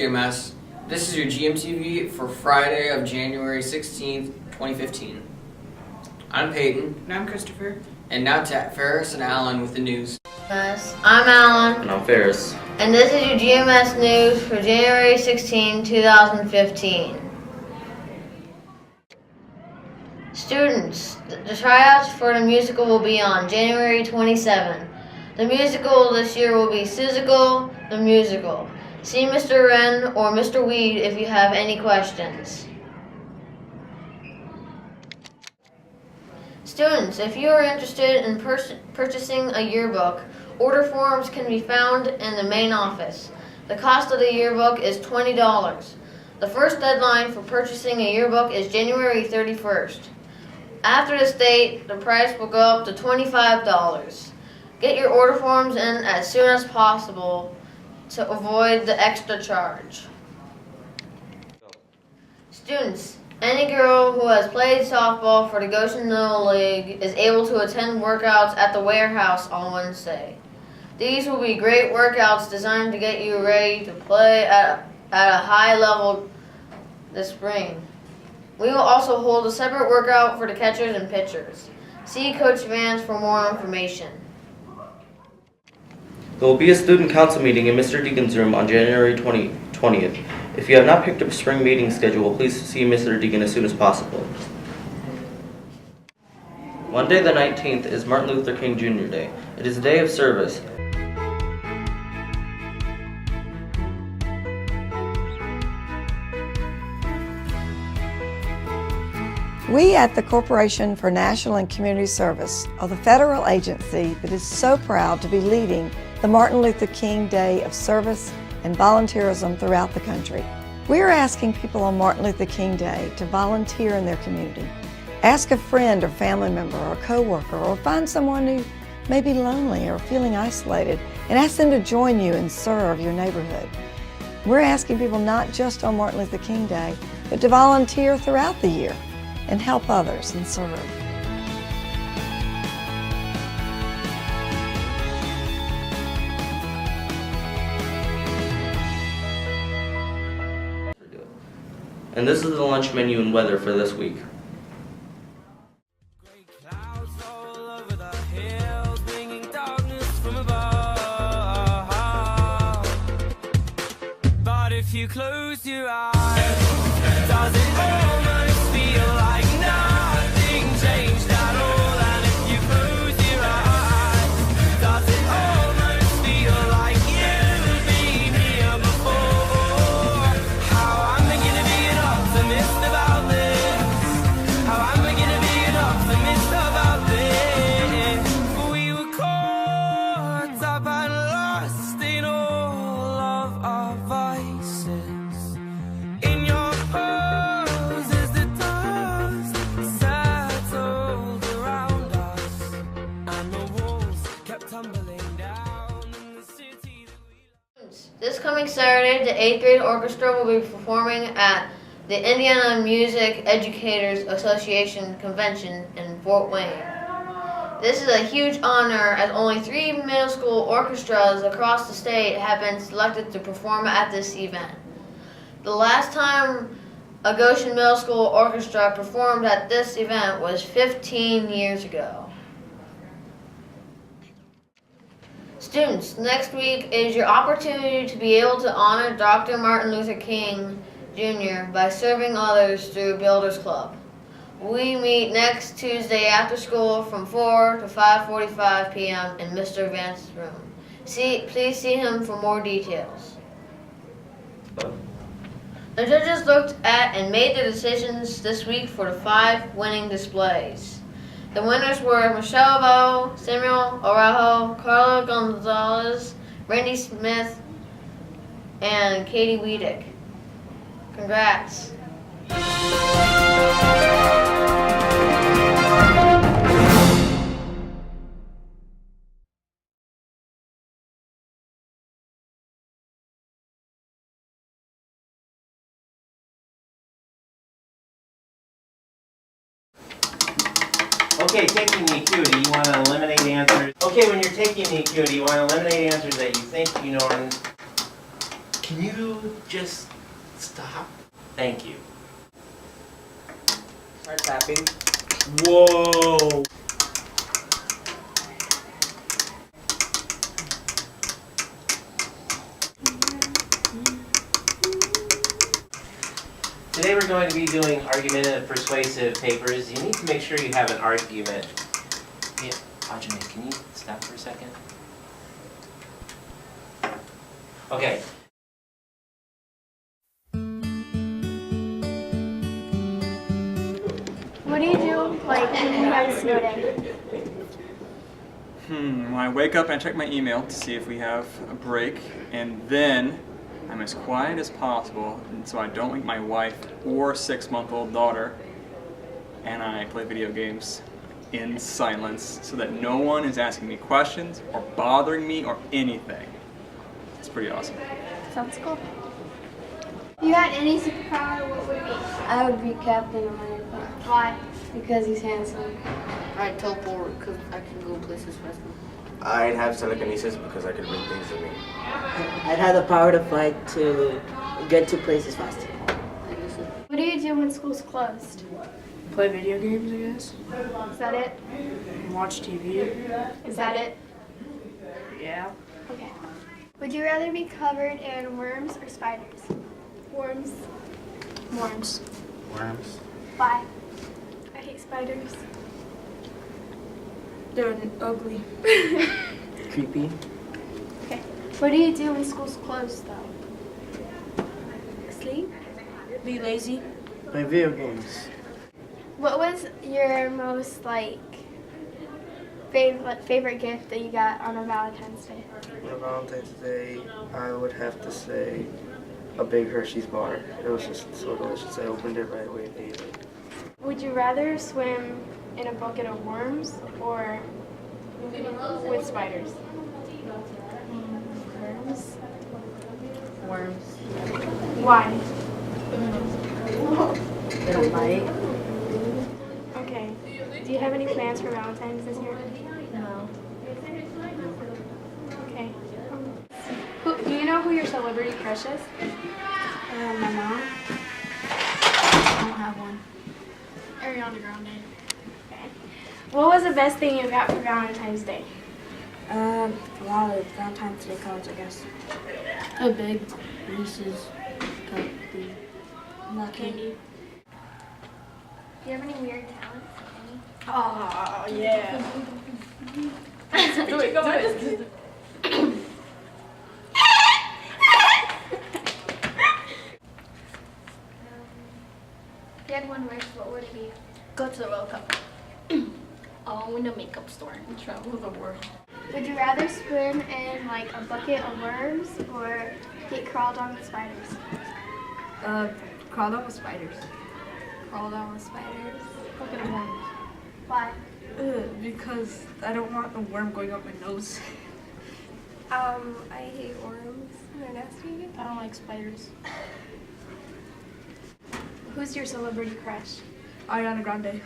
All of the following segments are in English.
GMS. This is your Gmtv for Friday of January 16th, 2015. I'm Peyton. And I'm Christopher. And now to Ferris and Alan with the news. Yes, I'm Alan. And I'm Ferris. And this is your GMS news for January 16, 2015. Students, the tryouts for the musical will be on January 27. The musical this year will be Seussical the Musical. See Mr. Wren or Mr. Weed if you have any questions. Students, if you are interested in purchasing a yearbook, order forms can be found in the main office. The cost of the yearbook is $20. The first deadline for purchasing a yearbook is January 31st. After this date, the price will go up to $25. Get your order forms in as soon as possible to avoid the extra charge. Students, any girl who has played softball for the Goshen Little League is able to attend workouts at the warehouse on Wednesday. These will be great workouts designed to get you ready to play at a high level this spring. We will also hold a separate workout for the catchers and pitchers. See Coach Vance for more information. There will be a student council meeting in Mr. Deegan's room on January 20th. If you have not picked up a spring meeting schedule, please see Mr. Deegan as soon as possible. Monday the 19th is Martin Luther King Jr. Day. It is a day of service. We at the Corporation for National and Community Service are the federal agency that is so proud to be leading the Martin Luther King Day of service and volunteerism throughout the country. We are asking people on Martin Luther King Day to volunteer in their community. Ask a friend or family member or co-worker, or find someone who may be lonely or feeling isolated and ask them to join you and serve your neighborhood. We're asking people not just on Martin Luther King Day, but to volunteer throughout the year and help others and serve. And this is the lunch menu and weather for this week. But if you close your eyes, does it almost feel like nothing changed at all? And if you close your eyes, does it almost feel like you've been here before? How am I gonna be an optimist about this? How am I gonna be an optimist about this? We were caught up and lost in all of our vices. In your pose as the dust settled around us, and the walls kept tumbling down in the city that we loved. This coming Saturday, the 8th grade orchestra will be performing at the Indiana Music Educators Association Convention in Fort Wayne. This is a huge honor, as only 3 middle school orchestras across the state have been selected to perform at this event. The last time a Goshen Middle School orchestra performed at this event was 15 years ago. Students, next week is your opportunity to be able to honor Dr. Martin Luther King Jr. by serving others through Builders Club. We meet next Tuesday after school from 4 to 5:45 p.m. in Mr. Vance's room. Please see him for more details. The judges looked at and made the decisions this week for the 5 winning displays. The winners were Michelle Bowe, Samuel Araujo, Carla Gonzalez, Randy Smith, and Katie Wiedek. Congrats. Okay, taking the acuity, you want to eliminate answers. Okay, when you're taking the acuity, you want to eliminate answers that you think you know Can you just stop? Thank you. Start tapping. Whoa! Today we're going to be doing argumentative persuasive papers. You need to make sure you have an argument. Yeah, Ajane, can you stop for a second? Okay. What do you do, like, when you have a snow day? When I wake up and I check my email to see if we have a break, and then I'm as quiet as possible, and so I don't wake my wife or 6-month-old daughter, and I play video games in silence so that no one is asking me questions or bothering me or anything. It's pretty awesome. Sounds cool. If you had any superpower, what would it be? I would be Captain America Why? because he's handsome. I'd teleport because I can go places faster. I'd have telekinesis because I could bring things to me. I'd have the power to fight to get to places faster. What do you do when school's closed? Play video games, I guess. Is that it? Watch TV. Is that it? Yeah. Okay. Would you rather be covered in worms or spiders? Worms. Worms. Worms. Why? I hate spiders. They're ugly. Creepy. Okay. What do you do when school's closed, though? Sleep? Be lazy. Play video games. What was your most, like, favorite gift that you got on a Valentine's Day? On Valentine's Day, I would have to say a big Hershey's bar. It was just so delicious. I opened it right away and ate it. Would you rather swim in a bucket of worms or with spiders? Worms. Worms. Why? Little bite. Okay. Do you have any plans for Valentine's this year? No. Okay. Do you know who your celebrity crush is? My mom. I don't have one. Ariana Grande. Okay. What was the best thing you got for Valentine's Day? A lot of Valentine's Day cards, I guess. A big Reese's cup thing. Candy. Do you have any weird talents? Any? Oh, yeah. Do it. If you had one wish, what would it be? Go to the World Cup. Own a makeup store and travel the world. Would you rather swim in like a bucket of worms or get crawled on with spiders? Crawl down with spiders. Crawled on with spiders. Bucket of worms. Why? Because I don't want a worm going up my nose. I hate worms. They're nasty. I don't like spiders. Who's your celebrity crush? Ariana Grande.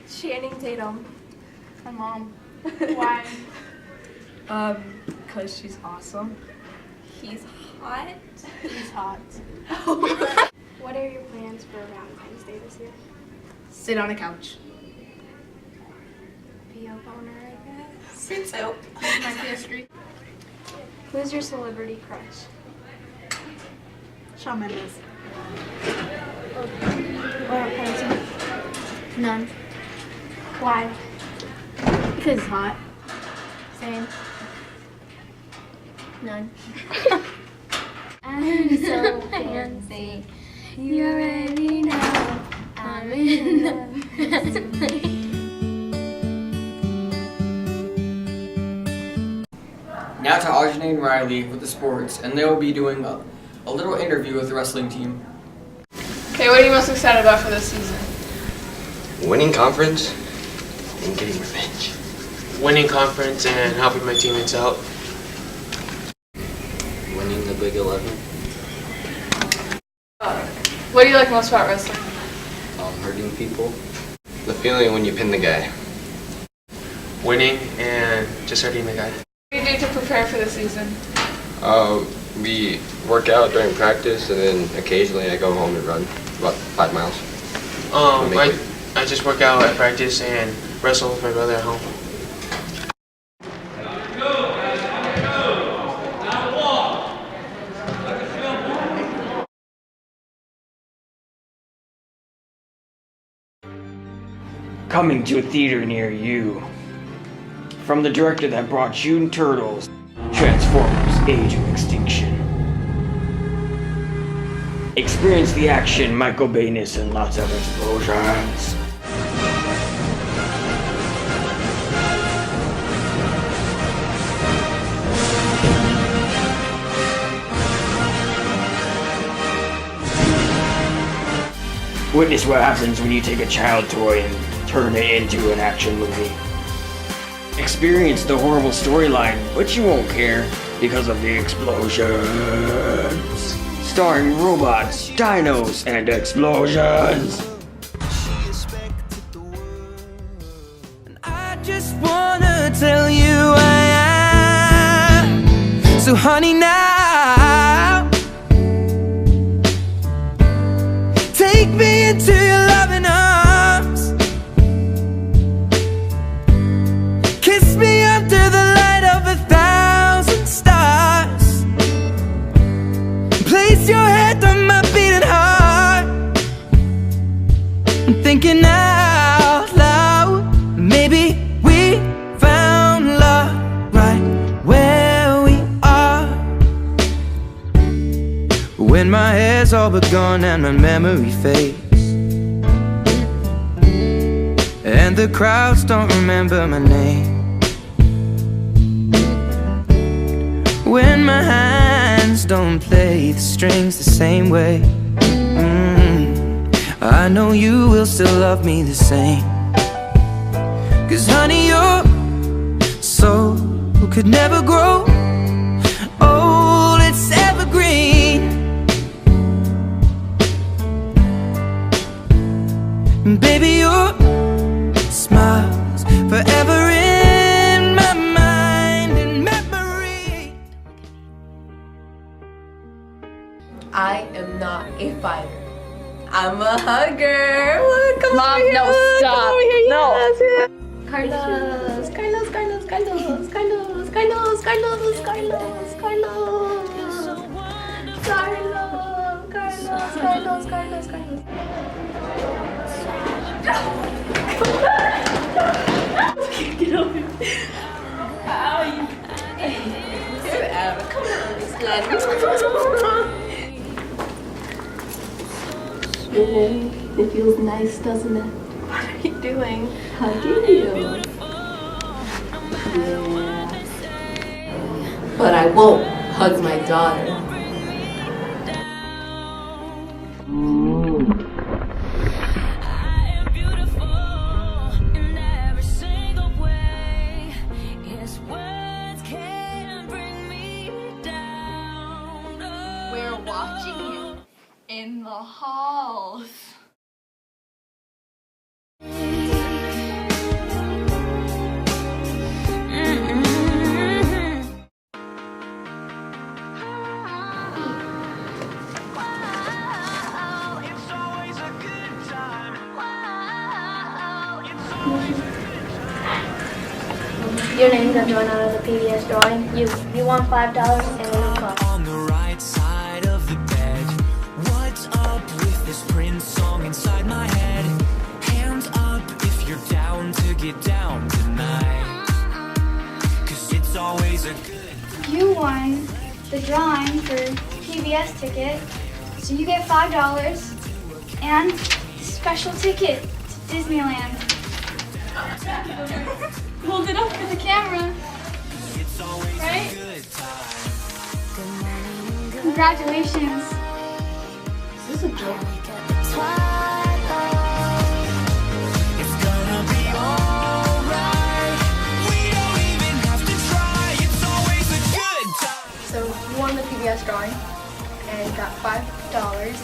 Channing Tatum. My mom. Why? Because she's awesome. He's hot. He's hot. What are your plans for Valentine's Day this year? Sit on a couch. Be a boner, I guess. Sit out. My history. Who's your celebrity crush? Shawn Mendes. Or person? None. Why? Because it's hot. Same. None. I'm so fancy. You already know I'm in love. Now to Ajane and Riley with the sports, and they'll be doing a little interview with the wrestling team. Okay, what are you most excited about for this season? Winning conference and getting revenge. Winning conference and helping my teammates out. Winning the Big 11. What do you like most about wrestling? Hurting people. The feeling when you pin the guy. Winning and just hurting the guy. What do you do to prepare for the season? We work out during practice, and then occasionally I go home and run about 5 miles. I just work out at practice and wrestle with my brother at home. Coming to a theater near you. From the director that brought you Turtles, Transformers: Age of Extinction. Experience the action, Michael Bayness, and lots of explosions. Witness what happens when you take a child toy and turn it into an action movie. Experience the horrible storyline, but you won't care because of the explosions. Starring robots, dinos, and explosions. I just wanna tell you I am. So honey, now take me into your loving arms. Kiss me under the light of 1,000 stars. Place your head on my beating heart. I'm thinking out loud. Maybe we found love right where we are. When my hair's all but gone and my memory fades, and the crowds don't remember my name. When my hands don't play the strings the same way, I know you will still love me the same. 'Cause honey, your soul could never grow old, it's evergreen. And baby, your smile's forever in my mind and memory. I am not a fighter. I'm a hugger. Look, come Mom, over no, here. stop. Come over here. No. Yes, yes. Carlos, Carlos, Carlos, Carlos, Carlos, Carlos, Carlos, Carlos, Carlos. Carlos, Carlos, Carlos. Get over here. Ow, you. Get out. Come on, slide. It feels nice, doesn't it? What are you doing? Hugging you. Yeah. But I won't hug my daughter. We're watching you in the halls. Your name got drawn out of the PBS drawing. You won $5 and a new car. On the right side of the bed, what's up with this Prince song inside my head? Hands up if you're down to get down tonight, 'cause it's always a good. You won the drawing for PBS ticket, so you get $5 and a special ticket to Disneyland. Hold it up for the camera. Right? Congratulations. This is a joke. It's gonna be alright. We don't even have to try. It's always a good time. So you won the PBS drawing and got $5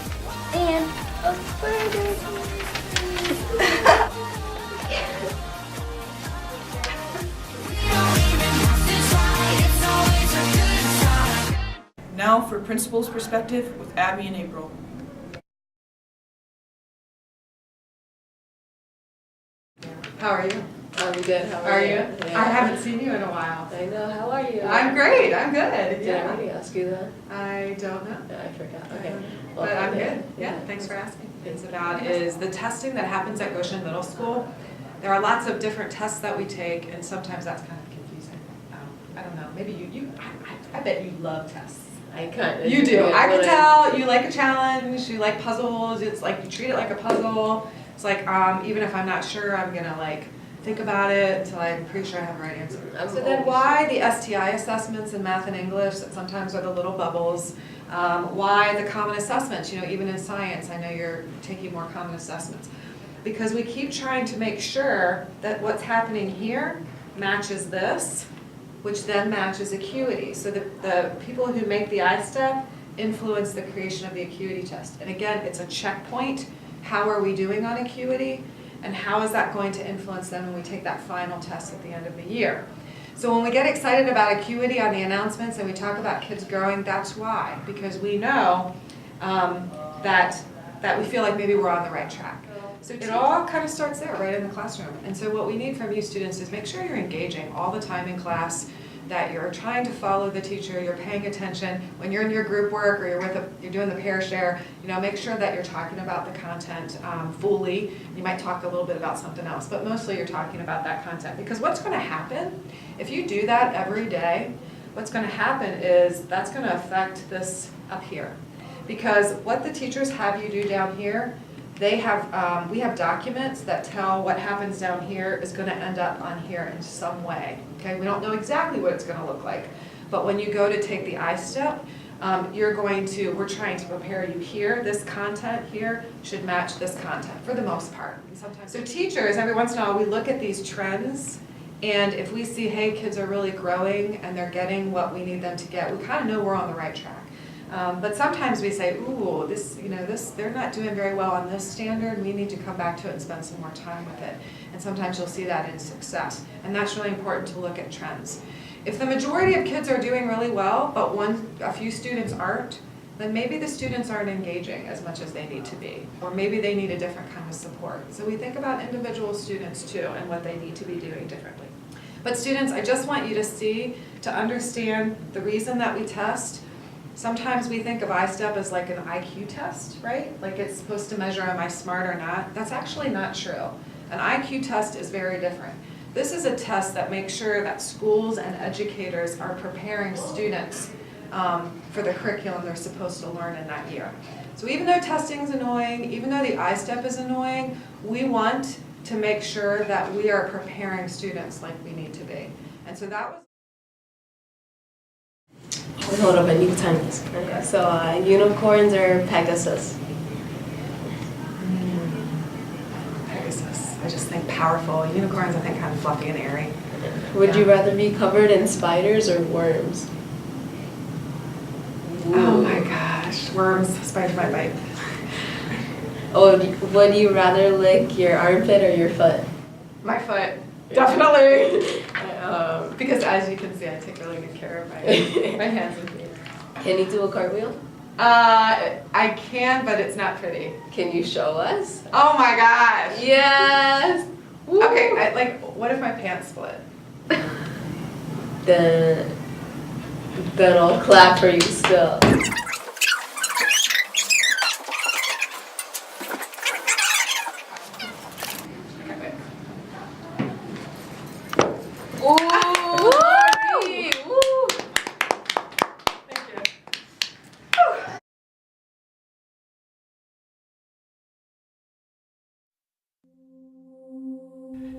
and a burger. Now for Principal's Perspective with Abby and April. How are you? I'm good. How Are you? Yeah. I haven't seen you in a while. I know. How are you? I'm great. I'm good. Did Yeah. I already ask you that? I don't know. I forgot. Okay. But I'm good. Yeah. Yeah. Thanks for asking. It's about is the testing that happens at Goshen Middle School. There are lots of different tests that we take, and sometimes that's kind of confusing. I don't know. Maybe I bet you love tests. I kind of. You do. I can tell you like a challenge. You like puzzles. It's like you treat it like a puzzle. It's like even if I'm not sure, I'm gonna like think about it until I'm pretty sure I have the right answer. So then why the STI assessments in math and English that sometimes are the little bubbles? Why the common assessments? You know, even in science, I know you're taking more common assessments. Because we keep trying to make sure that what's happening here matches this, which then matches acuity. So the people who make the I-step influence the creation of the acuity test. And again, it's a checkpoint. How are we doing on acuity? And how is that going to influence them when we take that final test at the end of the year? So when we get excited about acuity on the announcements and we talk about kids growing, that's why. Because we know that we feel like maybe we're on the right track. So it all kind of starts there, right in the classroom. And so what we need from you students is make sure you're engaging all the time in class, that you're trying to follow the teacher, you're paying attention. When you're in your group work or you're doing the pair share, you know, make sure that you're talking about the content fully. You might talk a little bit about something else, but mostly you're talking about that content. Because what's going to happen, if you do that every day, what's going to happen is that's going to affect this up here. Because what the teachers have you do down here, they have, we have documents that tell what happens down here is going to end up on here in some way. Okay, we don't know exactly what it's going to look like, but when you go to take the I-step, we're trying to prepare you here. This content here should match this content for the most part. And sometimes, so teachers, every once in a while, we look at these trends, and if we see, hey, kids are really growing and they're getting what we need them to get, we kind of know we're on the right track. But sometimes we say, ooh, they're not doing very well on this standard. We need to come back to it and spend some more time with it. And sometimes you'll see that in success. And that's really important to look at trends. If the majority of kids are doing really well, but a few students aren't, then maybe the students aren't engaging as much as they need to be. Or maybe they need a different kind of support. So we think about individual students too and what they need to be doing differently. But students, I just want you to understand the reason that we test. Sometimes we think of I-STEP as like an IQ test, right? Like it's supposed to measure am I smart or not. That's actually not true. An IQ test is very different. This is a test that makes sure that schools and educators are preparing students for the curriculum they're supposed to learn in that year. So even though testing is annoying, even though the I-STEP is annoying, we want to make sure that we are preparing students like we need to be. And so that was... Hold up, I need to time this. Okay, so unicorns or Pegasus? Pegasus. I just think powerful. Unicorns, I think, kind of fluffy and airy. Would you rather be covered in spiders or worms? Oh my gosh, worms. Spiders might bite. Oh, would you rather lick your armpit or your foot? My foot. Definitely. Because as you can see, I take really good care of my hands and feet. Can you do a cartwheel? I can, but it's not pretty. Can you show us? Oh my gosh. Yes. Woo. Okay, what if my pants split? Then I'll clap for you still.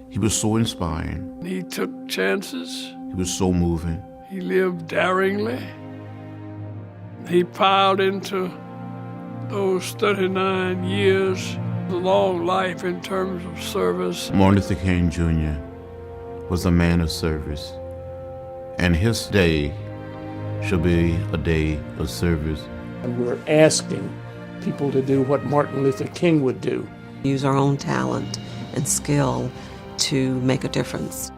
He was so inspiring. He took chances. He was so moving. He lived daringly. He piled into those 39 years, a long life in terms of service. Martin Luther King Jr. was a man of service, and his day shall be a day of service. And we're asking people to do what Martin Luther King would do. Use our own talent and skill to make a difference.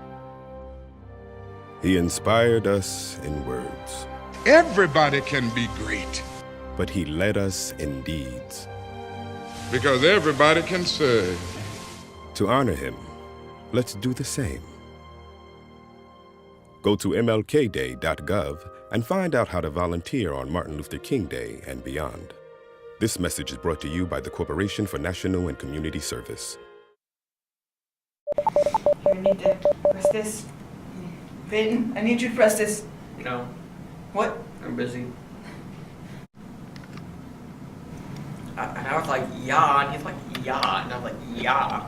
He inspired us in words. Everybody can be great. But he led us in deeds. Because everybody can serve. To honor him, let's do the same. Go to mlkday.gov and find out how to volunteer on Martin Luther King Day and beyond. This message is brought to you by the Corporation for National and Community Service. You need to press this. Peyton, I need you to press this. No. What? I'm busy. And I was like, yeah, and he's like, yeah, and I was like, yeah.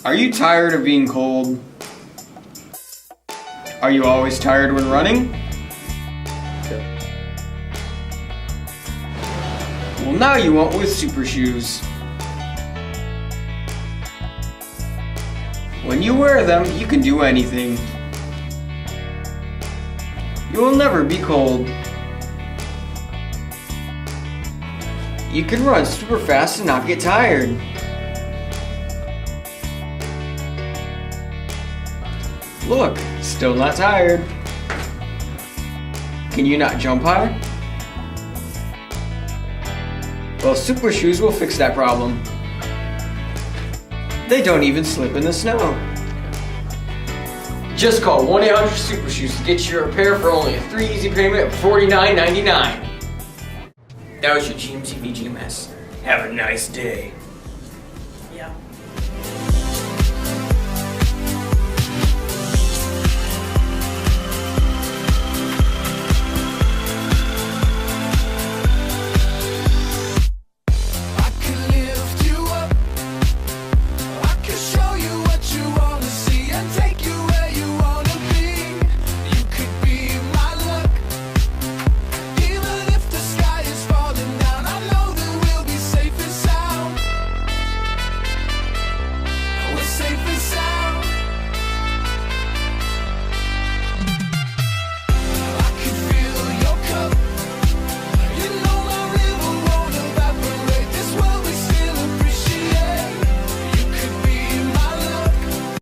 Are you tired of being cold? Are you always tired when running? Well, now you won't with super shoes. When you wear them, you can do anything. You will never be cold. You can run super fast and not get tired. Look, still not tired. Can you not jump high? Well, super shoes will fix that problem. They don't even slip in the snow. Just call 1-800-SUPER-SHOES to get your pair for only a 3 easy payment of $49.99. That was your Gmtv GMS. Have a nice day.